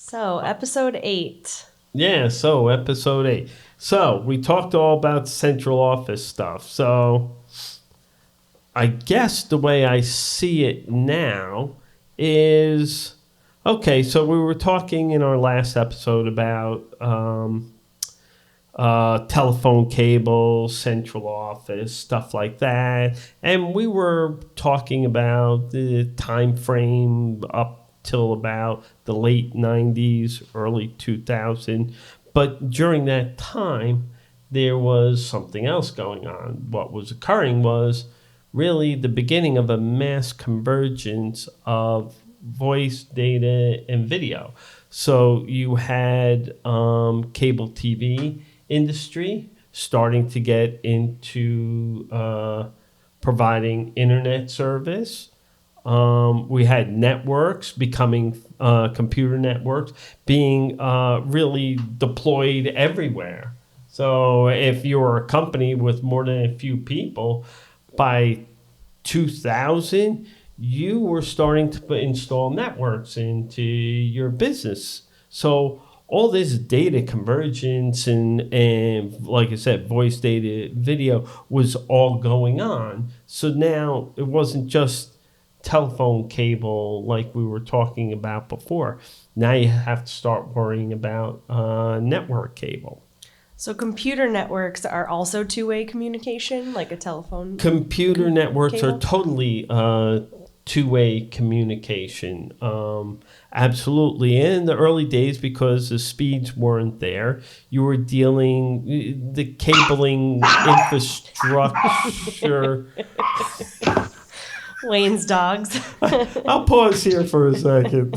So, episode 8. Yeah, so episode 8. So we talked all about central office stuff. So I guess the way I see it now is, okay, so we were talking in our last episode about telephone cable, central office, stuff like that. And we were talking about the time frame up till about the late 90s, early 2000. But during that time, there was something else going on. What was occurring was really the beginning of a mass convergence of voice, data, and video. So you had cable TV industry starting to get into providing internet service. We had networks becoming computer networks being really deployed everywhere. So if you were a company with more than a few people, by 2000, you were starting to install networks into your business. So all this data convergence and like I said, voice, data, video was all going on. So now it wasn't just telephone cable like we were talking about before. Now you have to start worrying about network cable. So computer networks are also two-way communication, like a telephone? Computer networks cable? are totally two-way communication. Absolutely. In the early days, because the speeds weren't there, you were dealing the cabling infrastructure. Wayne's dogs. I'll pause here for a second.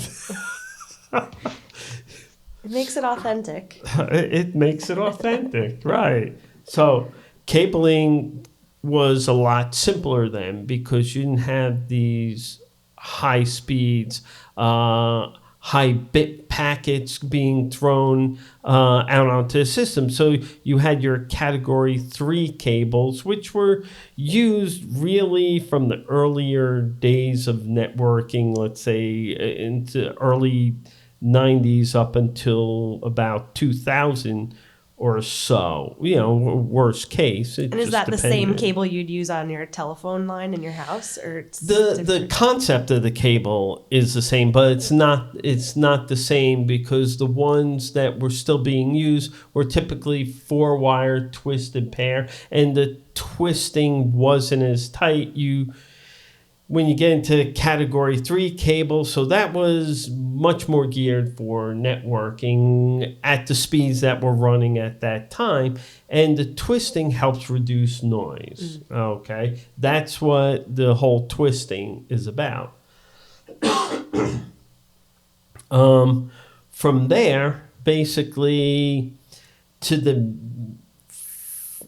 It makes it authentic. It makes it authentic, right. So cabling was a lot simpler then because you didn't have these high speeds, high bit packets being thrown out onto the system. So you had your category 3 cables, which were used really from the earlier days of networking, let's say into early 90s up until about 2000 or so, worst case. And is that the same cable you'd use on your telephone line in your house, or it's the concept of the cable is the same, but it's not the same because the ones that were still being used were typically 4-wire twisted pair, and the twisting wasn't as tight. When you get into category 3 cable, so that was much more geared for networking at the speeds that were running at that time. And the twisting helps reduce noise. Okay. That's what the whole twisting is about. From there, basically,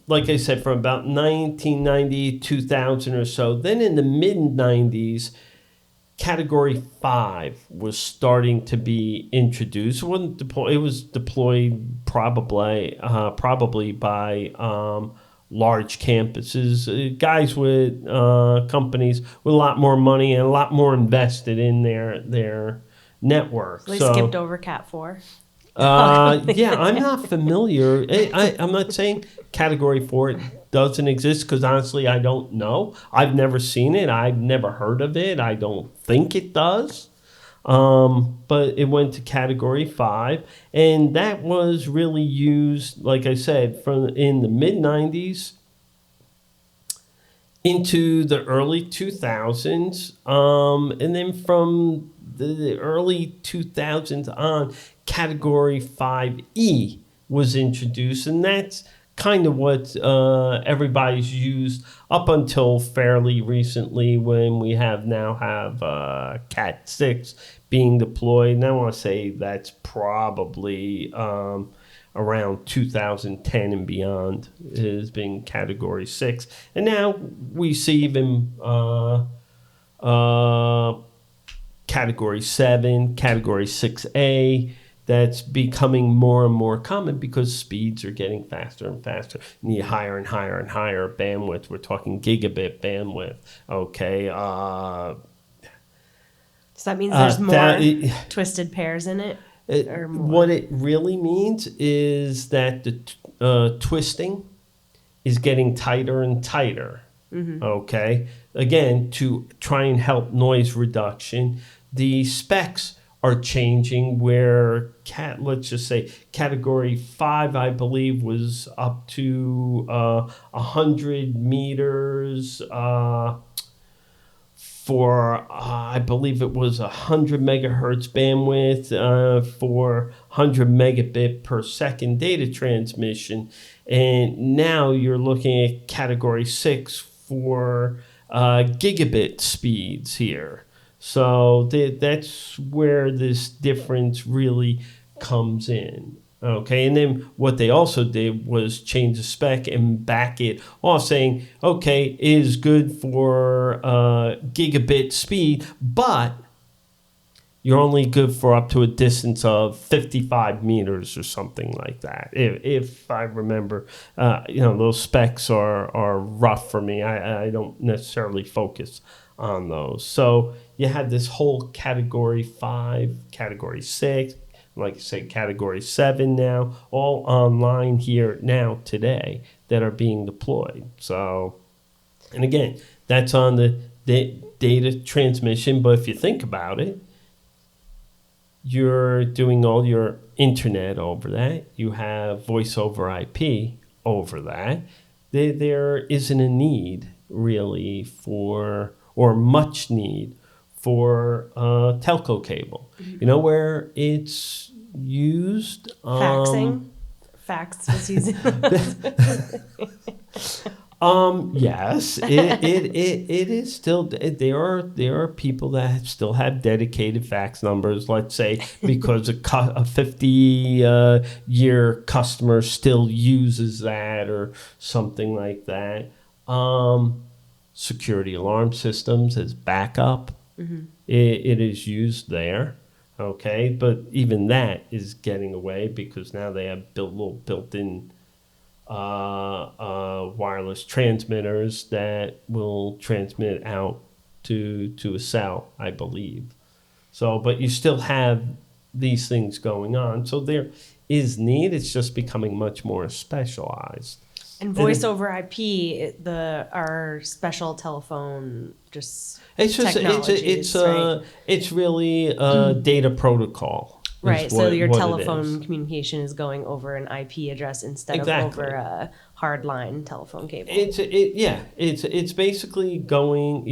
like I said, from about 1990, 2000 or so. Then in the mid-90s, Category 5 was starting to be introduced. It was deployed probably by large campuses, guys with companies with a lot more money and a lot more invested in their network. They skipped over Cat 4. Yeah, I'm not familiar. I'm not saying Category 4 doesn't exist because honestly, I don't know. I've never seen it. I've never heard of it. I don't think it does. But it went to Category 5, and that was really used, like I said, from in the mid-90s into the early 2000s, and then from the early 2000s on, Category 5E was introduced, and that's kind of what everybody's used up until fairly recently when we now have Cat 6 being deployed. And I want to say that's probably around 2010 and beyond has been Category 6. And now we see even Category 7, Category 6A, that's becoming more and more common because speeds are getting faster and faster. You need higher and higher and higher bandwidth. We're talking gigabit bandwidth. Okay. So that means there's more twisted pairs in it? or more? What it really means is that the twisting is getting tighter and tighter. Okay. Again, to try and help noise reduction, the specs are changing where let's just say category 5, I believe, was up to 100 meters for I believe it was 100 megahertz bandwidth for 100 megabit per second data transmission, and now you're looking at category 6 for gigabit speeds here. So that's where this difference really comes in. Okay, and then what they also did was change the spec and back it off, saying, okay, it is good for gigabit speed, but you're only good for up to a distance of 55 meters or something like that. If I remember, those specs are rough for me. I don't necessarily focus on those. So you had this whole category 5, category 6, like I said, category 7 now, all online here now today that are being deployed. So, and again, that's on the data transmission. But if you think about it, you're doing all your internet over that. You have voice over IP over that. There isn't a need really for, or much need for telco cable. You know where it's used? Faxing. Fax was using Yes, it is still. There are people that still have dedicated fax numbers. Let's say because a 50-year customer still uses that or something like that. Security alarm systems as backup. It is used there. Okay, but even that is getting away because now they have little built-in wireless transmitters that will transmit out to a cell, I believe. So, but you still have these things going on. So there is need. It's just becoming much more specialized. And voice over IP, our special telephone it's really a data protocol. Right. So your telephone communication is going over an IP address instead of over a hardline telephone cable. It's basically going.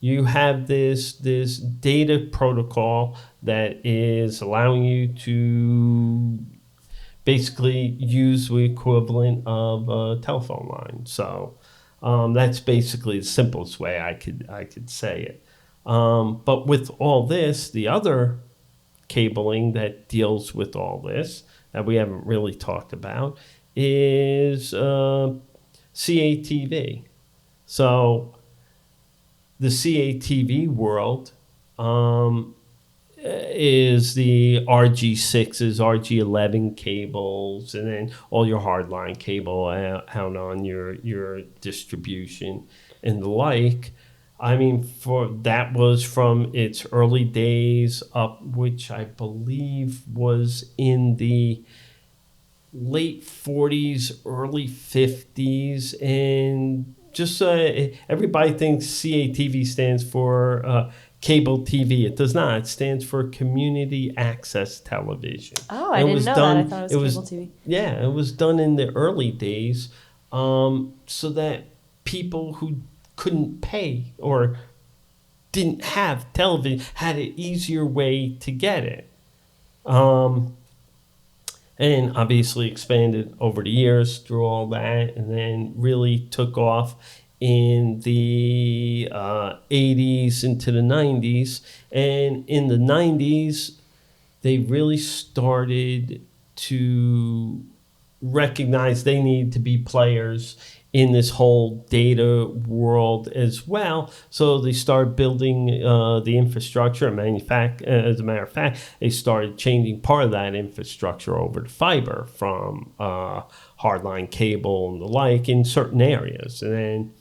You have this data protocol that is allowing you to basically use the equivalent of a telephone line. So that's basically the simplest way I could say it. But with all this, the other cabling that deals with all this that we haven't really talked about is CATV. So the CATV world is the RG6s, RG11 cables, and then all your hardline cable out on your distribution and the like. I mean, that was from its early days up, which I believe was in the late 40s, early 50s, and just everybody thinks CATV stands for cable TV. It does not. It stands for Community Access Television. Oh, I didn't know that. I thought it was cable TV. Yeah, it was done in the early days so that people who couldn't pay or didn't have television had an easier way to get it. And obviously expanded over the years through all that, and then really took off in the 80s into the 90s. And in the 90s, they really started to recognize they needed to be players in this whole data world as well. So they started building the infrastructure and as a matter of fact, they started changing part of that infrastructure over to fiber from hardline cable and the like in certain areas. And then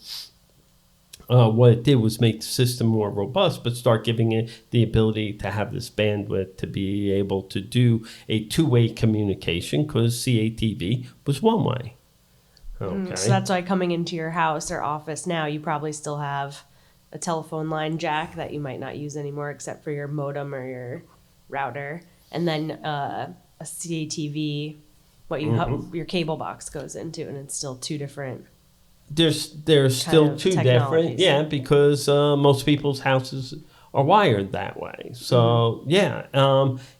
what it did was make the system more robust, but start giving it the ability to have this bandwidth to be able to do a two-way communication, because CATV was one way. Okay. So that's why coming into your house or office now, you probably still have a telephone line jack that you might not use anymore except for your modem or your router, and then a CATV, your cable box goes into, and it's still two different. There's still two different, because most people's houses are wired that way. So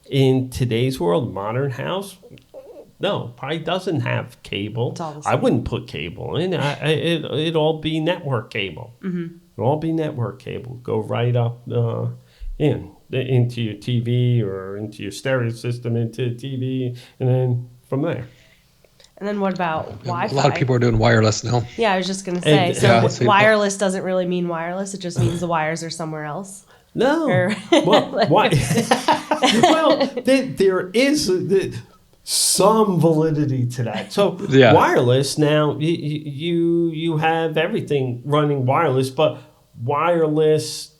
in today's world, modern house, no, probably doesn't have cable. I wouldn't put cable in. It'd all be network cable. Mm-hmm. It'll all be network cable. Go right up into your TV or into your stereo system, into the TV, and then from there. And then what about Wi-Fi? A lot of people are doing wireless now. Yeah, I was just going to say. Wireless doesn't really mean wireless. It just means the wires are somewhere else. No. Well, there is some validity to that. So wireless now, you have everything running wireless, but wireless,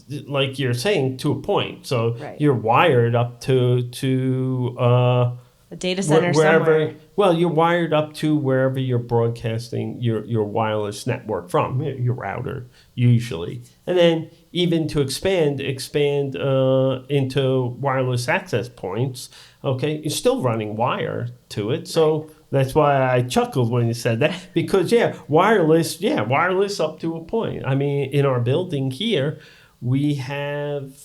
like you're saying, to a point. So you're wired up to a data center somewhere. Well, you're wired up to wherever you're broadcasting your wireless network from, your router usually. And then even to expand into wireless access points, okay, you're still running wire to it. So that's why I chuckled when you said that, because wireless up to a point. I mean, in our building here, we have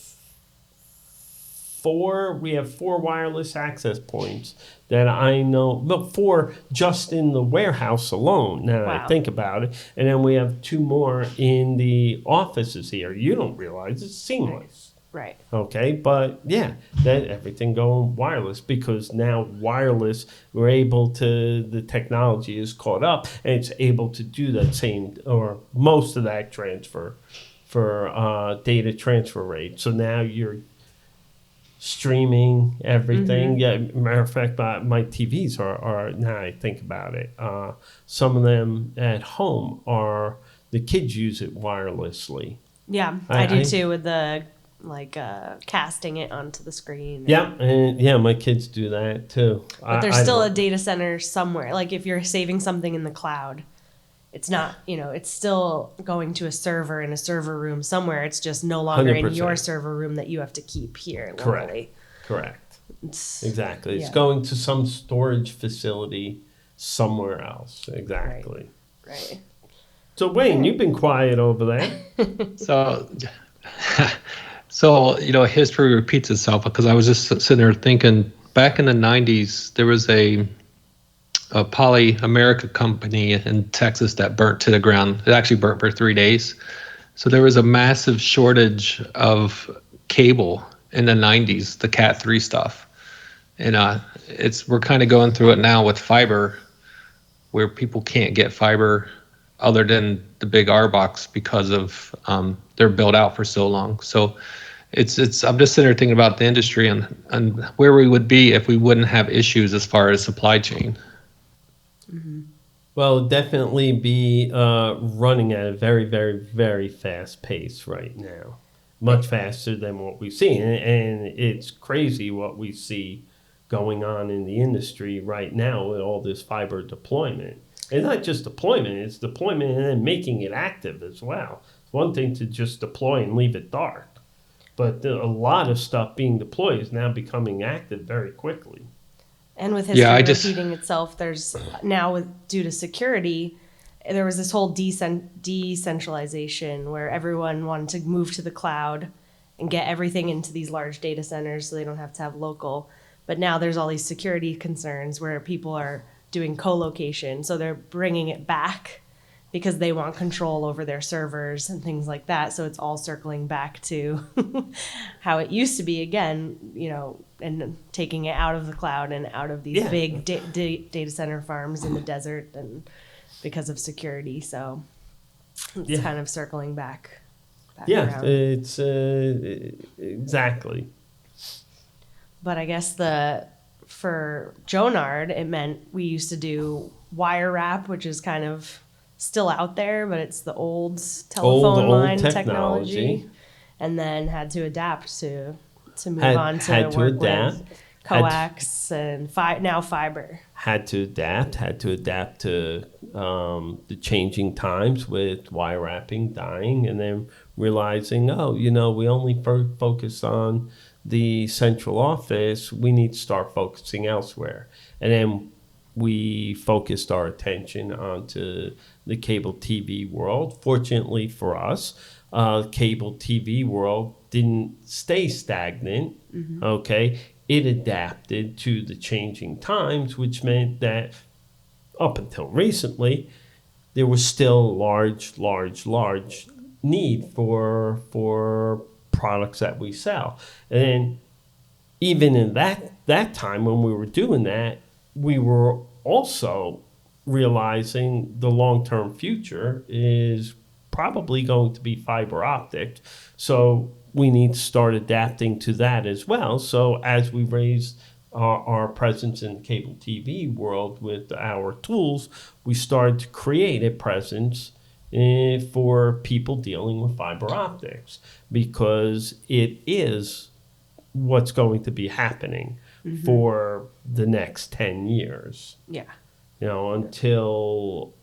four wireless access points that I know, but 4 just in the warehouse alone, now that I think about it. And then we have 2 more in the offices here. You don't realize it's seamless. Right. Okay, but that everything going wireless, because now wireless, we're able to, the technology is caught up, and it's able to do that same, or most of that transfer for data transfer rate. So now you're streaming everything. Matter of fact, my TVs are now I think about it, some of them at home the kids use it wirelessly. I do too, with the casting it onto the screen. And my kids do that too. But there's still a data center somewhere. Like if you're saving something in the cloud, it's not, it's still going to a server in a server room somewhere. It's just no longer 100%. In your server room that you have to keep here locally. Correct. Exactly. It's going to some storage facility somewhere else. Exactly. Right. So Wayne, you've been quiet over there. So history repeats itself, because I was just sitting there thinking, back in the 90s, there was a Poly America company in Texas that burnt to the ground. It actually burnt for 3 days. So there was a massive shortage of cable in the 90s, the Cat 3 stuff. And we're kind of going through it now with fiber, where people can't get fiber other than the big R box because of they're built out for so long. So I'm just sitting there thinking about the industry and where we would be if we wouldn't have issues as far as supply chain. Mm-hmm. Well, definitely be running at a very, very, very fast pace right now. Much faster than what we've seen. And it's crazy what we see going on in the industry right now with all this fiber deployment. And not just deployment, it's deployment and then making it active as well. It's one thing to just deploy and leave it dark, but a lot of stuff being deployed is now becoming active very quickly. And with history repeating itself, there's now, due to security, there was this whole decentralization where everyone wanted to move to the cloud and get everything into these large data centers so they don't have to have local. But now there's all these security concerns where people are doing co-location. So they're bringing it back because they want control over their servers and things like that. So it's all circling back to how it used to be again, and taking it out of the cloud and out of these big data center farms in the desert, and because of security. So it's kind of circling back around. It's exactly. But I guess for Jonard, it meant we used to do wire wrap, which is kind of still out there, but it's the old telephone Old line technology. technology, and then had to adapt to move Had- on to had to work adapt. with coax and now fiber. Had to adapt to the changing times with wire wrapping dying, and then realizing, oh, we only focus on the central office. We need to start focusing elsewhere. And then we focused our attention onto the cable TV world. Fortunately for us, cable TV world didn't stay stagnant. Okay, it adapted to the changing times, which meant that up until recently, there was still large need for products that we sell. And then even in that time when we were doing that, we were also realizing the long-term future is probably going to be fiber optic. So we need to start adapting to that as well. So as we raise our presence in the cable TV world with our tools, we started to create a presence for people dealing with fiber optics, because it is what's going to be happening for the next 10 years. Yeah. Until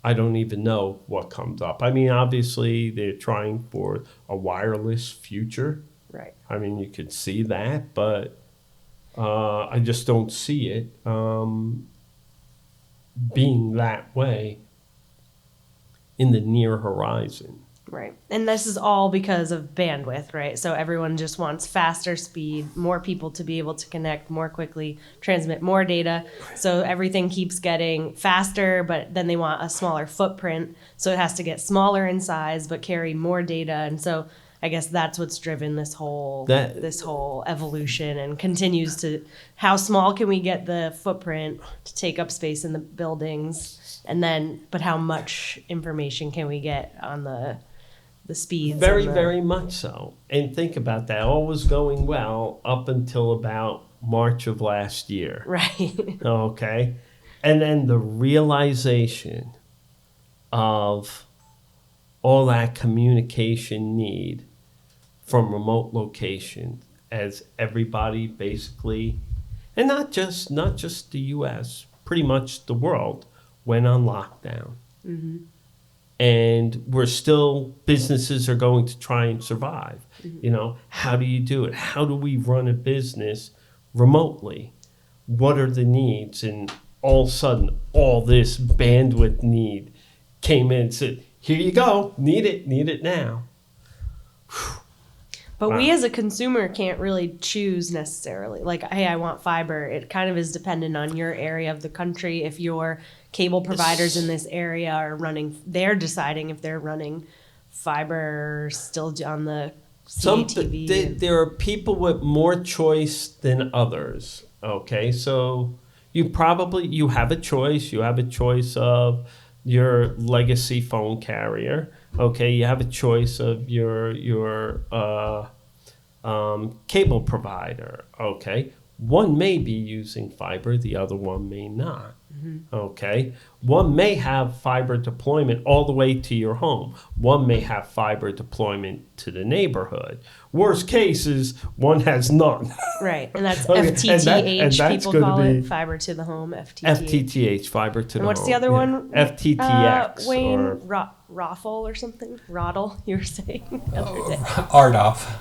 I don't even know what comes up. I mean, obviously, they're trying for a wireless future. Right. I mean, you could see that, but I just don't see it being that way in the near horizon. Right. And this is all because of bandwidth, right? So everyone just wants faster speed, more people to be able to connect more quickly, transmit more data. So everything keeps getting faster, but then they want a smaller footprint. So it has to get smaller in size, but carry more data. And so I guess that's what's driven this whole evolution, and continues to, how small can we get the footprint to take up space in the buildings? And then, but how much information can we get on the speeds? Very much so. And think about that. All was going well up until about March of last year. Right. Okay. And then the realization of all that communication need from remote location, as everybody basically, and not just the US, pretty much the world went on lockdown. And businesses are going to try and survive. How do you do it? How do we run a business remotely? What are the needs? And all of a sudden, all this bandwidth need came in and said, here you go, need it now. But we as a consumer can't really choose necessarily. Like, hey, I want fiber. It kind of is dependent on your area of the country. If your cable providers in this area are they're deciding if they're running fiber still on the CATV. There are people with more choice than others. Okay, so you have a choice. You have a choice of your legacy phone carrier. Okay, you have a choice of your cable provider. Okay, one may be using fiber, the other one may not. Okay, one may have fiber deployment all the way to your home. One may have fiber deployment to the neighborhood. Worst case is one has none. Right, and that's Okay, FTTH. and that's people call gonna it be fiber to the home. FTTH. FTTH, fiber to the And what's home. the other one? FTTX. Wayne, or Raffle or something? Roddle, you were saying the other day. RDOF.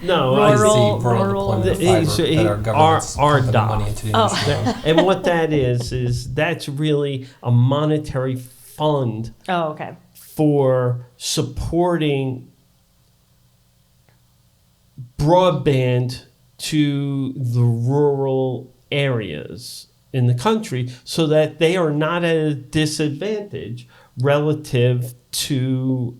no, Rural- Rural deployment of fiber that our government's pumping money into the industry. and what that is that's really a monetary fund Oh, okay. for supporting broadband to the rural areas in the country, so that they are not at a disadvantage relative to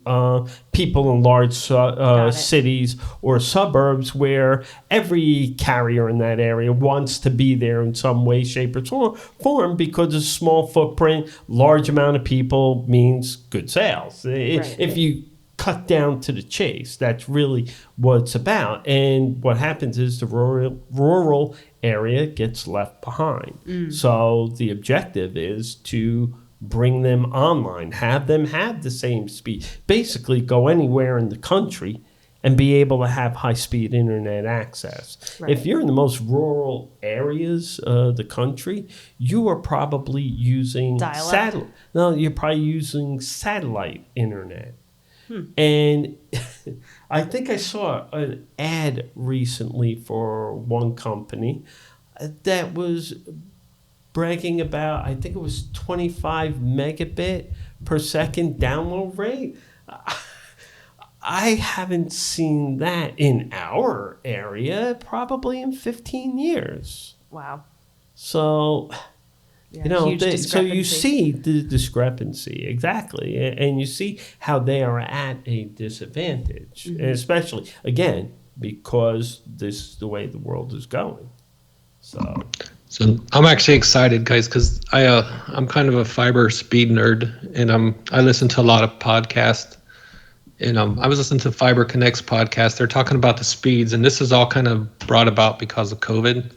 people in large cities or suburbs, where every carrier in that area wants to be there in some way, shape, or form, because a small footprint, large amount of people means good sales. If you cut down to the chase, that's really what it's about. And what happens is the rural area gets left behind. So the objective is to bring them online, have them have the same speed, basically go anywhere in the country and be able to have high-speed internet access. Right. If you're in the most rural areas of the country, you are probably using Dial-up? satellite. No, you're probably using satellite internet. And I think I saw an ad recently for one company that was bragging about, I think it was 25 megabit per second download rate. I haven't seen that in our area probably in 15 years. Wow. So, Yeah, you know, huge so you discrepancy. see the discrepancy, exactly. And you see how they are at a disadvantage, and especially, again, because this is the way the world is going. So I'm actually excited, guys, because I'm kind of a fiber speed nerd, and I listen to a lot of podcasts. And I was listening to Fiber Connect's podcast. They're talking about the speeds, and this is all kind of brought about because of COVID.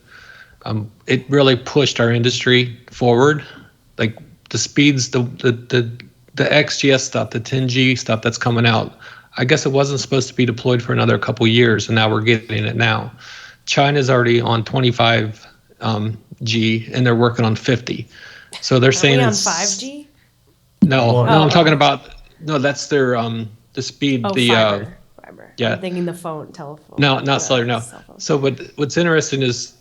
It really pushed our industry forward. Like the speeds, the XGS stuff, the 10G stuff that's coming out. I guess it wasn't supposed to be deployed for another couple years, and now we're getting it now. China's already on 25 G, and they're working on 50. So they're saying Are we on it's 5G? No, Oh. I'm talking about that's their the speed. Oh, the fiber. Fiber. yeah. I'm thinking the telephone. No, not cellular. No. Cell phone. So what's interesting is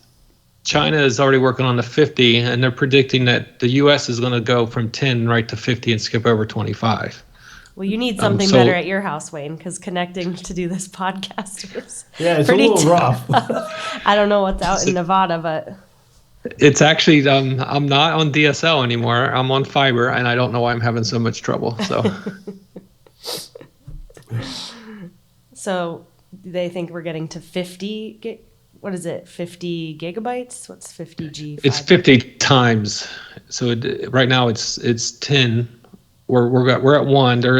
China is already working on the 50, and they're predicting that the U.S. is going to go from 10 right to 50 and skip over 25. Well, you need something so- better at your house, Wayne, because connecting to do this podcast is yeah, it's pretty a little rough. I don't know what's out in Nevada, but It's actually I'm not on DSL anymore. I'm on fiber, and I don't know why I'm having so much trouble. so they think we're getting to 50 what is it? 50 gigabytes? What's 50G? It's 50 times. So right now it's 10. We're at 1. They're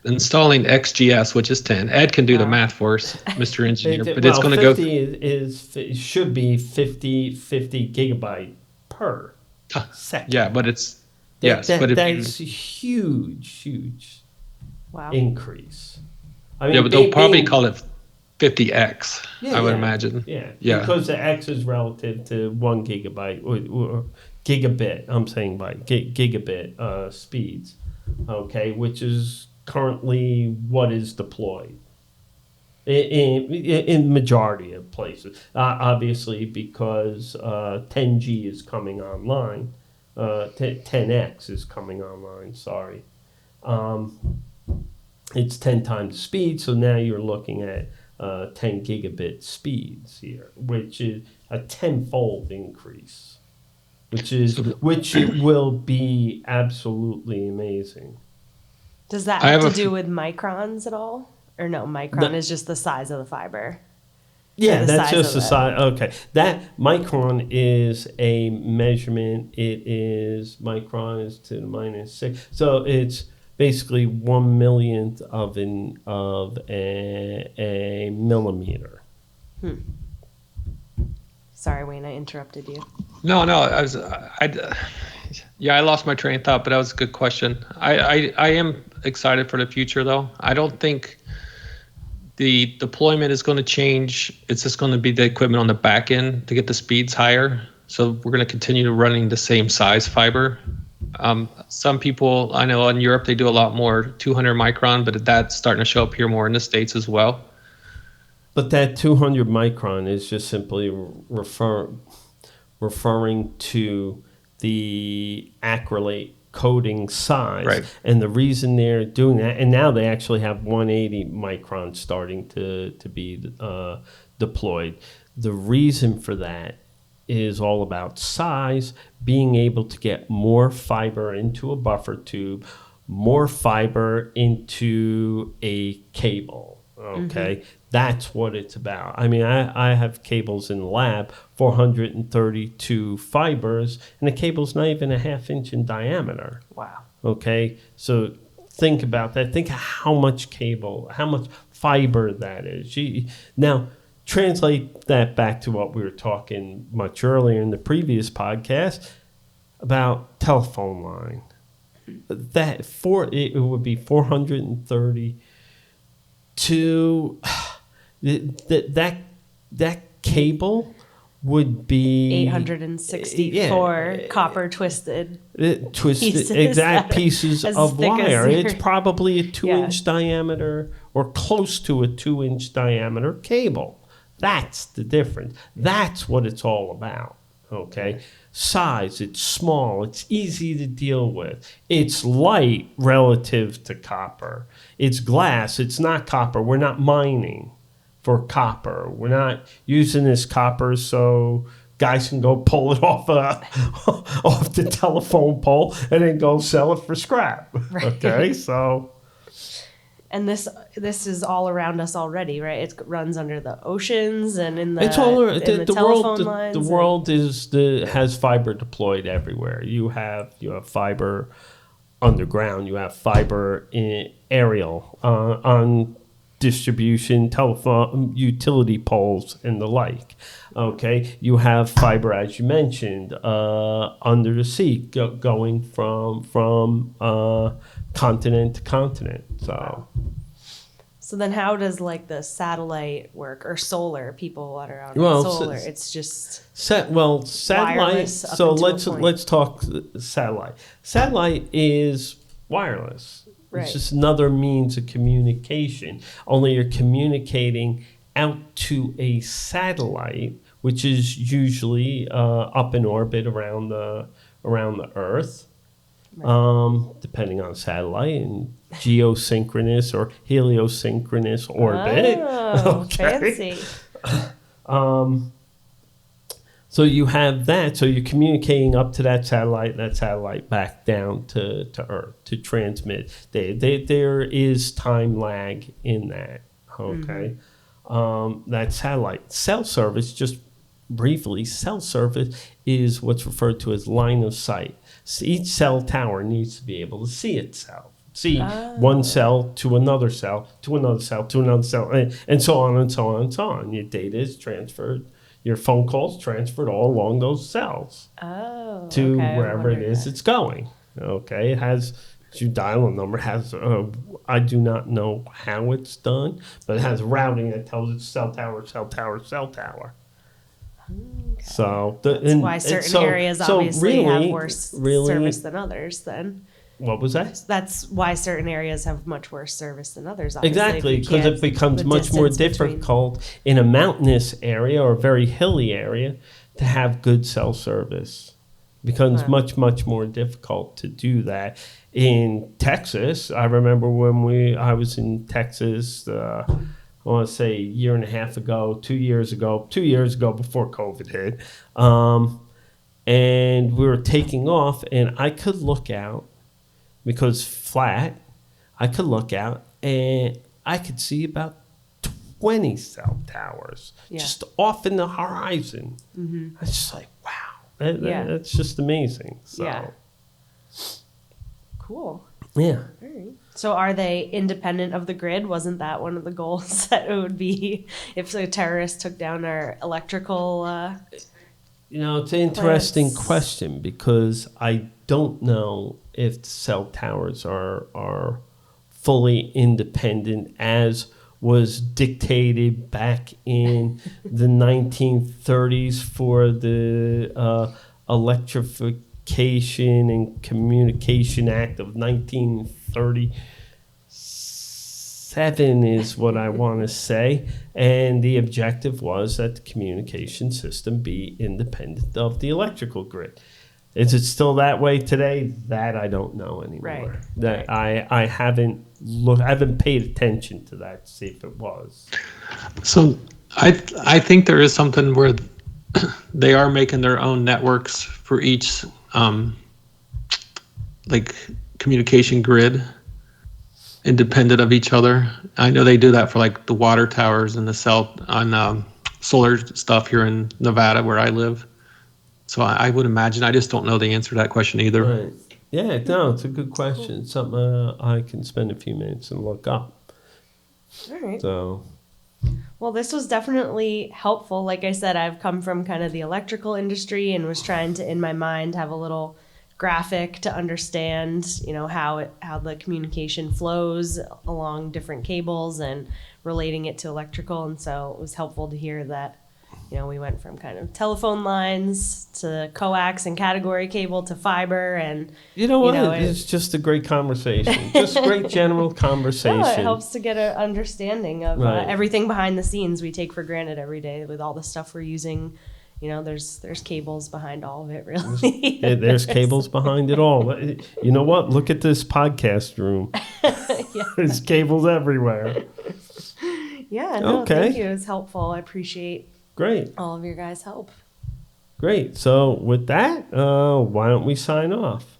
installing XGS, which is 10. Ed can do the math for us, Mr. Engineer, but it's going to go. 50 should be 50 gigabyte per second. Yeah, but it's yes, but that's a huge Wow. increase. I mean, yeah, but they'll probably call it 50x. I would yeah, imagine. Yeah, because the X is relative to 1 gigabyte or gigabit. I'm saying by gigabit speeds. Okay, which is currently what is deployed in majority of places. Obviously, because 10G is coming online, 10X is coming online. Sorry, it's 10 times the speed. So now you're looking at 10 gigabit speeds here, which is a tenfold increase, which will be absolutely amazing. Does that have to do with microns at all? Or no, micron is just the size of the fiber. Yeah, the that's size just of the size. Okay, that micron is a measurement. Micron is to the minus 6, so it's basically 1/1,000,000th of a millimeter. Sorry, Wayne, I interrupted you. No, I lost my train of thought, but that was a good question. I am excited for the future, though. I don't think the deployment is going to change. It's just going to be the equipment on the back end to get the speeds higher. So we're going to continue running the same size fiber. Some people I know in Europe, they do a lot more 200 micron, but that's starting to show up here more in the States as well. But that 200 micron is just simply referring to the acrylate coating size. Right. And the reason they're doing that, and now they actually have 180 micron starting to be deployed. The reason for that is all about size, being able to get more fiber into a buffer tube, more fiber into a cable. Okay, that's what it's about. I mean, I have cables in the lab, 432 fibers, and the cable's not even a ½ inch in diameter. Wow. Okay, so think about that. Think of how much cable, how much fiber that is. Now, translate that back to what we were talking much earlier in the previous podcast. about telephone line. It would be 430 to that cable would be 864 copper twisted exact pieces of wire. It's probably a 2-inch diameter or close to a 2-inch diameter cable. That's the difference. That's what it's all about. Okay. Size, it's small, it's easy to deal with. It's light relative to copper. It's glass, it's not copper. We're not mining for copper. We're not using this copper so guys can go pull it off off the telephone pole and then go sell it for scrap. Right. Okay, so. And this is all around us already, right? It runs under the oceans and in the telephone lines. The world has fiber deployed everywhere. You have fiber underground. You have fiber in aerial on distribution, telephone, utility poles, and the like. Okay, you have fiber, as you mentioned, under the sea, going from continent to continent. So then, how does like the satellite work or solar? People that are out on solar, it's just satellite. So let's talk satellite. Satellite is wireless. Right. It's just another means of communication. Only you're communicating out to a satellite, which is usually up in orbit around the Earth. Right. Depending on satellite and geosynchronous or heliosynchronous orbit. Oh, fancy. So you have that. So you're communicating up to that satellite back down to Earth to transmit. There is time lag in that. Okay. Mm-hmm. That satellite cell service, just briefly, cell service is what's referred to as line of sight. So each cell tower needs to be able to see itself. See one cell to another cell, to another cell, to another cell, and so on and so on and so on. Your data is transferred, your phone calls transferred all along those cells to wherever it is it's going. Okay, it has, you dial a number, I do not know how it's done, but it has routing that tells it cell tower, cell tower, cell tower. Okay. So that's why certain areas obviously have worse service than others. Then what was that? That's why certain areas have much worse service than others. Obviously, exactly, because it becomes much more difficult in a mountainous area or a very hilly area to have good cell service. It becomes much more difficult to do that. In Texas, I remember when I was in Texas. I want to say a year and a half ago, 2 years ago before COVID hit. And we were taking off, and I could look out, because flat, I could look out, and I could see about 20 cell towers just off in the horizon. Mm-hmm. I was just like, wow, that's just amazing. So. Yeah. Cool. Yeah. All right. So are they independent of the grid? Wasn't that one of the goals that it would be if the terrorists took down our electrical it's an interesting question, because I don't know if the cell towers are fully independent as was dictated back in the 1930s for the Electrification and Communication Act of 1937 is what I want to say. And the objective was that the communication system be independent of the electrical grid. Is it still that way today? That I don't know anymore. Right. I haven't paid attention to that to see if it was. So I think there is something where they are making their own networks for each like communication grid, independent of each other. I know they do that for like the water towers and the solar stuff here in Nevada where I live. So I would imagine, I just don't know the answer to that question either. Right. Yeah, no, it's a good question. It's something I can spend a few minutes and look up. All right. So. Well, this was definitely helpful. Like I said, I've come from kind of the electrical industry and was trying to, in my mind, have a little graphic to understand, how the communication flows along different cables and relating it to electrical. And so it was helpful to hear that, we went from kind of telephone lines to coax and category cable to fiber. And it's just a great conversation, just great general conversation. No, it helps to get an understanding of Right. everything behind the scenes we take for granted every day with all the stuff we're using. There's cables behind all of it, really. There's cables behind it all. You know what? Look at this podcast room. Yeah. There's cables everywhere. Yeah, no, Okay. thank you. It was helpful. I appreciate Great. all of your guys' help. Great. So with that, why don't we sign off?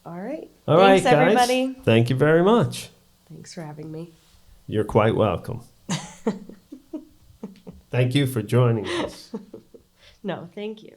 All right. All Thanks, right, guys. everybody. Thank you very much. Thanks for having me. You're quite welcome. Thank you for joining us. No, thank you.